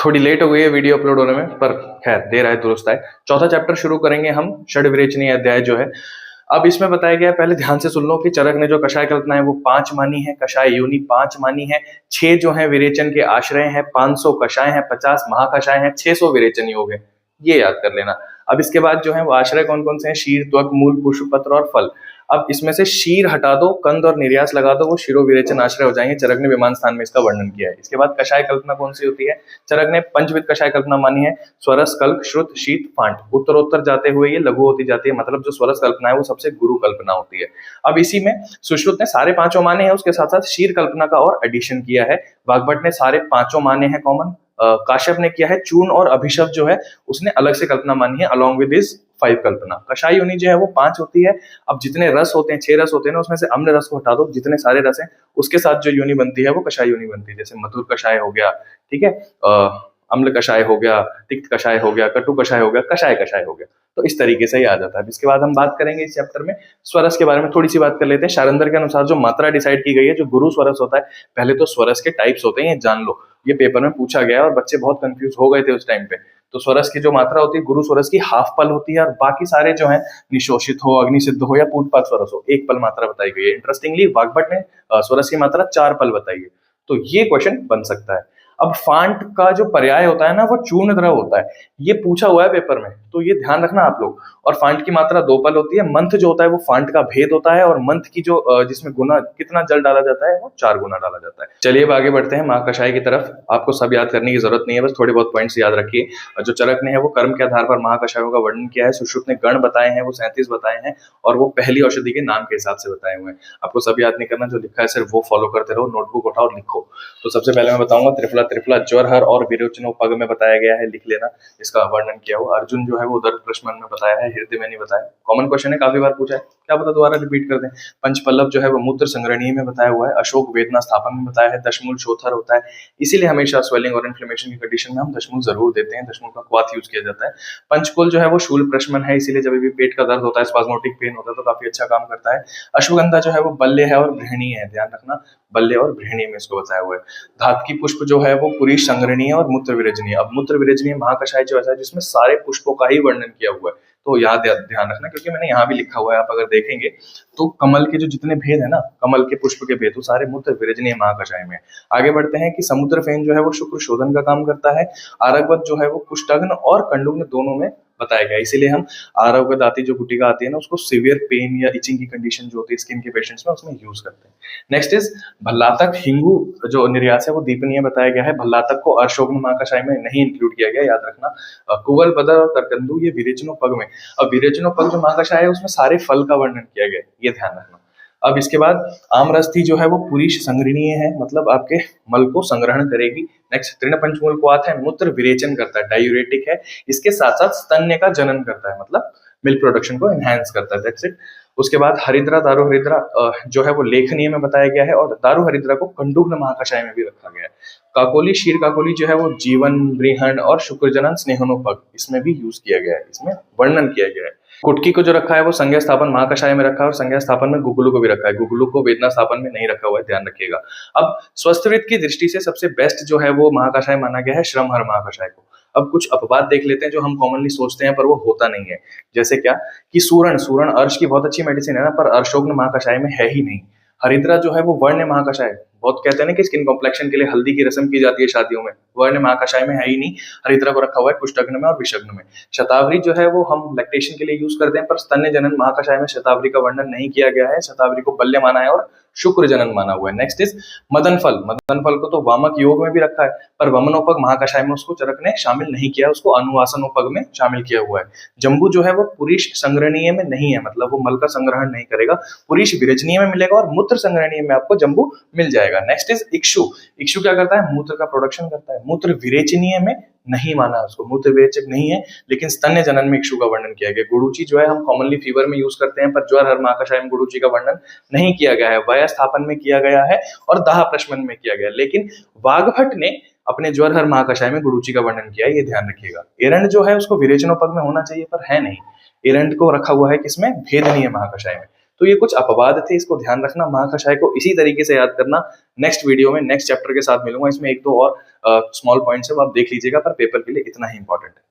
थोड़ी लेट हो गई है वीडियो अपलोड होने में, पर खैर देर आए दुरुस्त आए। चौथा चैप्टर शुरू करेंगे हम, षड विरेचनीय अध्याय जो है। अब इसमें बताया गया है, पहले ध्यान से सुन लो कि चरक ने जो कषाय कल्पना है वो 5 मानी है, कषाय योनि 5 मानी है, 6 जो है विरेचन के आश्रय हैं, 500 कषाय हैं, 50 महाकषाय हैं, 600 विरेचन योग है, ये याद कर लेना। अब इसके बाद जो है वो आश्रय कौन कौन से हैं, शीर, त्वक, मूल, पुष्प, पत्र और फल। अब इसमें से शीर हटा दो, कंद और निर्यास लगा दो, वो शिरो विरेचन आश्रय हो जाएंगे। चरक ने विमान स्थान में इसका वर्णन किया है। इसके बाद कषाय कल्पना कौन सी होती है, चरक ने पंचविध कषाय कल्पना मानी है, स्वरस, कल्प, श्रुत, शीत, फांट। उत्तरोत्तर जाते हुए ये लघु होती जाती है, मतलब जो स्वरस कल्पना है वो सबसे गुरु कल्पना होती है। अब इसी में सुश्रुत ने सारे पांचों माने हैं, उसके साथ साथ शीर कल्पना का और एडिशन किया है। वाग्भट ने सारे पांचों माने हैं कॉमन। काश्यप ने किया है चूर्ण और अभिशप्त जो है उसने अलग से कल्पना मानी है अलॉन्ग विद दिस 5 कल्पना। कषाय योनि जो है वो 5 होती है। अब जितने रस होते हैं, 6 रस होते हैं ना, उसमें से अम्ल रस को हटा दो, जितने सारे रस हैं उसके साथ जो योनि बनती है वो कषाय योनि बनती है। जैसे मधुर कषाय हो गया, ठीक है, अम्ल कषाय हो गया, तिक्त कषाय हो गया, कटु कषाय हो गया, कषाय कषाय हो गया। तो इस तरीके से ही आ जाता है। इसके बाद हम बात करेंगे इस चैप्टर में स्वरस के बारे में, थोड़ी सी बात कर लेते हैं। शारंदर के अनुसार जो मात्रा डिसाइड की गई है, जो गुरु स्वरस होता है, पहले तो स्वरस के टाइप्स होते हैं, ये जान लो, ये पेपर में पूछा गया है और बच्चे बहुत कंफ्यूज हो गए थे उस टाइम पे। तो स्वरस की जो मात्रा होती है, गुरु स्वरस की हाफ पल होती है, और बाकी सारे जो है निशोषित हो, अग्निसिद्ध हो या पूटपात स्वरस हो, 1 पल मात्रा बताई गई है। इंटरेस्टिंगली वाग्भट ने स्वरस की मात्रा 4 पल बताई है। तो ये क्वेश्चन बन सकता है। अब फांट का जो पर्याय होता है ना, वो चूर्ण द्रव होता है, ये पूछा हुआ है पेपर में, तो ये ध्यान रखना आप लोग। और फांट की मात्रा 2 पल होती है। मंथ जो होता है वो फांट का भेद होता है, और मंथ की जो जिसमें गुना कितना जल डाला जाता है वो 4 गुना डाला जाता है। चलिए अब आगे बढ़ते हैं महाकषाय की तरफ। आपको सब याद करने की जरूरत नहीं है, बस थोड़े बहुत पॉइंट्स याद रखिए। जो चरक ने है वो कर्म के आधार पर महाकषायों का वर्णन किया है। सुश्रुत ने गण बताए हैं, वो 37 बताए हैं, और वो पहली औषधि के नाम के हिसाब से बताए हुए हैं। आपको सब याद नहीं करना, जो लिखा है सिर्फ वो फॉलो करते रहो, नोटबुक उठाओ और लिखो। तो सबसे पहले मैं बताऊंगा त्रिफला। त्रिफला ज्वर, हर और विरोचनोपग में बताया गया है, लिख लेना, इसका वर्णन किया हुआ। अर्जुन जो है वो दर्द प्रश्न में बताया है, हृदय में नहीं बताया। कॉमन क्वेश्चन है, काफी बार पूछा है, क्या पता दोबारा रिपीट कर दें। पंचपल्लव जो है वो मूत्र संग्रहणीय में बताया हुआ है। अशोक वेदना स्थापन में बताया है। दशमूल शोथर होता है, इसीलिए हमेशा स्वेलिंग और इन्फ्लेमेशन की कंडीशन में हम दशमूल जरूर देते हैं। दशमूल का क्वाथ यूज किया जाता है। पंचकुल जो है वो शूल प्रश्मन है, इसीलिए जब भी पेट का दर्द होता है, स्पाज्मोटिक पेन होता है, तो काफी अच्छा काम करता है। अश्वगंधा जो है वो बल्य है और गृहिणी है, ध्यान रखना, बल्य और गृहिणी में इसको बताया हुआ है। धातकी पुष्प जो है वो पुरीश संग्रहणीय और मूत्र विरेचनीय। अब मूत्र विरेचनीय महाकषाय जो ऐसा है जिसमें सारे पुष्पों का ही वर्णन किया हुआ है, तो याद ध्यान रखना, क्योंकि मैंने यहाँ भी लिखा हुआ है, आप अगर देखेंगे तो कमल के जो जितने भेद है ना, कमल के पुष्प के भेद, वो सारे मूत्र विरेचनीय महाकषाय में। आगे बढ़ते हैं कि समुद्र फेन जो है वो शुक्र शोधन का काम करता है। आरगवत जो है वो कुष्ठाग्न और कंडुग्न दोनों में बताया गया, इसीलिए हम आरगवत आती जो गुटिका आती है ना, उसको सीवियर पेन या इचिंग की कंडीशन जो होती है स्किन के पेशेंट्स में, उसमें यूज करते हैं। Next is भल्लातक। हिंगू जो निर्यास है वो दीपनीय बताया गया है। भल्लातक को अर्शोग्न महाकषाय में नहीं इंक्लूड किया गया, याद रखना। कुवल, बदर और करकंदू ये विरेचनोपग में। अब विरेचनोपग जो महाकषाय है उसमें सारे फल का वर्णन किया गया, ये ध्यान रखना। अब इसके बाद आमरस्थी जो है वो पुरीश संग्रहणीय है, मतलब आपके मल को संग्रहण करेगी। नेक्स्ट तृणपंचमूल को आता है, मूत्र विरेचन करता है, डायूरेटिक है, इसके साथ साथ स्तन्य का जनन करता है, मतलब मिल्क प्रोडक्शन को एनहांस करता है, दैट्स इट। उसके बाद हरिद्रा, दारू हरिद्रा जो है वो लेखनीय में बताया गया है, और दारू हरिद्रा को कंडुग्न महाकषाय में भी रखा गया है। काकोली, शीर काकोली जो है वो जीवन, ब्रीहण और शुक्रजनन स्नेहनोपग, इसमें भी यूज किया गया है, इसमें वर्णन किया गया है। कुटकी को जो रखा है वो संज्ञा स्थापन महाकषाय में रखा है, और संज्ञा स्थापन में गुगुलू को भी रखा है। गुगुलू को वेदना स्थापन में नहीं रखा हुआ है, ध्यान रखिएगा। अब स्वस्थवृत्त की दृष्टि से सबसे बेस्ट जो है वो महाकषाय माना गया है, श्रमहर महाकषाय को। अब कुछ अपवाद देख लेते हैं जो हम कॉमनली सोचते हैं पर वो होता नहीं है। जैसे क्या कि सूरण, सूरण अर्श की बहुत अच्छी मेडिसिन है ना, पर अर्शोग्न महाकषाय में है ही नहीं। हरिद्रा जो है वो वर्ण महाकषाय, बहुत कहते हैं ना कि स्किन कॉम्प्लेक्शन के लिए हल्दी की रस्म की जाती है शादियों में, वर्ण महाकषाय में है ही नहीं। हरिद्रा को रखा हुआ है कुष्ठग्न में और विषग्न में। शतावरी जो है वो हम लैक्टेशन के लिए यूज करते हैं, पर स्तन्य जनन महाकषाय में शतावरी का वर्णन नहीं किया गया है। शतावरी को बल्य माना है और शुक्र जनन माना हुआ है। नेक्स्ट इज मदन फल। मदन फल को तो वामक योग में भी रखा है, पर वमनोपग महाकषाय में उसको चरक ने शामिल नहीं किया, उसको अनुवासनोपग में शामिल किया हुआ है। जम्बू जो है वो पुरीश संग्रहणीय में नहीं है, मतलब वो मल का संग्रहण नहीं करेगा। पुरीश विरेचनीय में मिलेगा और मूत्र संग्रहणीय में आपको जम्बू मिल जाएगा। Next is इक्षु। इक्षु क्या करता है, मूत्र का प्रोडक्शन करता है। मूत्र विरेचनीय में नहीं माना उसको, मूत्र विरेचक नहीं है, लेकिन स्तन्य जनन में इक्षु का वर्णन किया गया। गुड़ूची जो है हम कॉमनली फीवर में यूज करते हैं, पर ज्वर हर महाकषाय में गुड़ूची का वर्णन नहीं किया गया है। वय स्थापन में किया गया है और दाह प्रशमन में किया गया, लेकिन वाग्भट ने अपने ज्वर हर महाकषाय में गुड़ूची का वर्णन किया है, ये ध्यान रखिएगा। एरंड जो है उसको विरेचनोपग में होना चाहिए, पर है नहीं। एरंड को रखा हुआ है किसमें, भेदनीय महाकषाय में। तो ये कुछ अपवाद थे, इसको ध्यान रखना। महाकषाय को इसी तरीके से याद करना। नेक्स्ट वीडियो में नेक्स्ट चैप्टर के साथ मिलूंगा, इसमें एक दो और स्मॉल पॉइंट्स है वो आप देख लीजिएगा, पर पेपर के लिए इतना ही इंपॉर्टेंट है।